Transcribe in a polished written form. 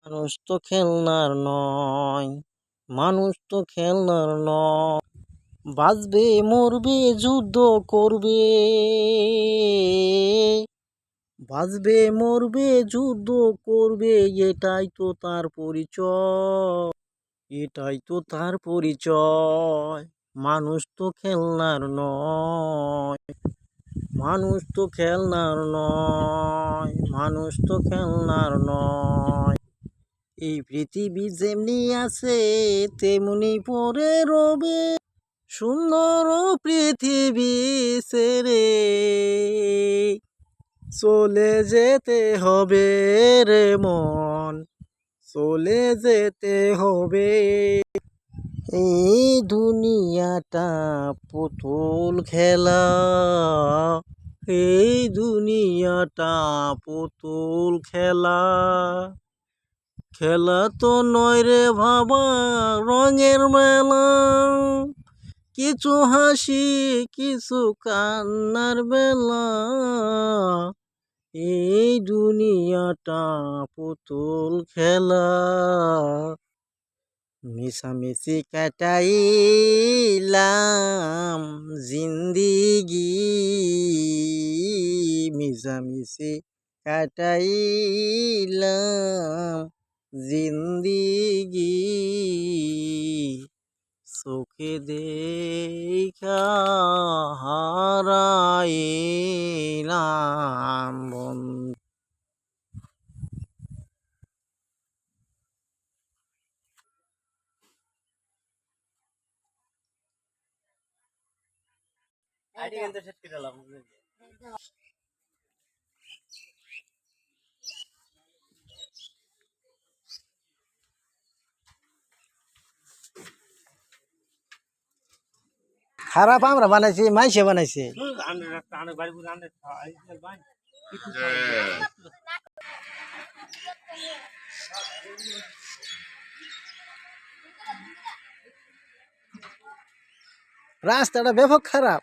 মানুষ তো খেলনার নয়, মানুষ তো খেলনার নয়। বাঁচবে মরবে যুদ্ধ করবে, বাঁচবে মরবে যুদ্ধ করবে, এটাই তো তার পরিচয়, এটাই তো তার পরিচয়। মানুষ তো খেলনার নয়, মানুষ তো খেলনার নয়, মানুষ তো খেলনার নয়। এই পৃথিবী যেমনি আছে তেমনি পরে রবে, সুন্দর পৃথিবী ছেড়ে চলে যেতে হবে রে মন, চলে যেতে হবে। এই দুনিয়াটা পুতুল খেলা, এই দুনিয়াটা পুতুল খেলা, খেলা তো নয় রে বাবা রঙের মেলা, কিছু হাসি কিছু কান্নার বেলা। এই দুনিয়াটা পুতুল খেলা, মিশামিশি কাটাইলাম জিন্দিগি, মিশামিশি কাটাইলাম জিন্দিগি, চোখে দেখা হারাইলাম বন্ধু। খারাপ আমরা বানাইছি, মাইসে বানাইছে। রাস্তাটা ব্যাপক খারাপ।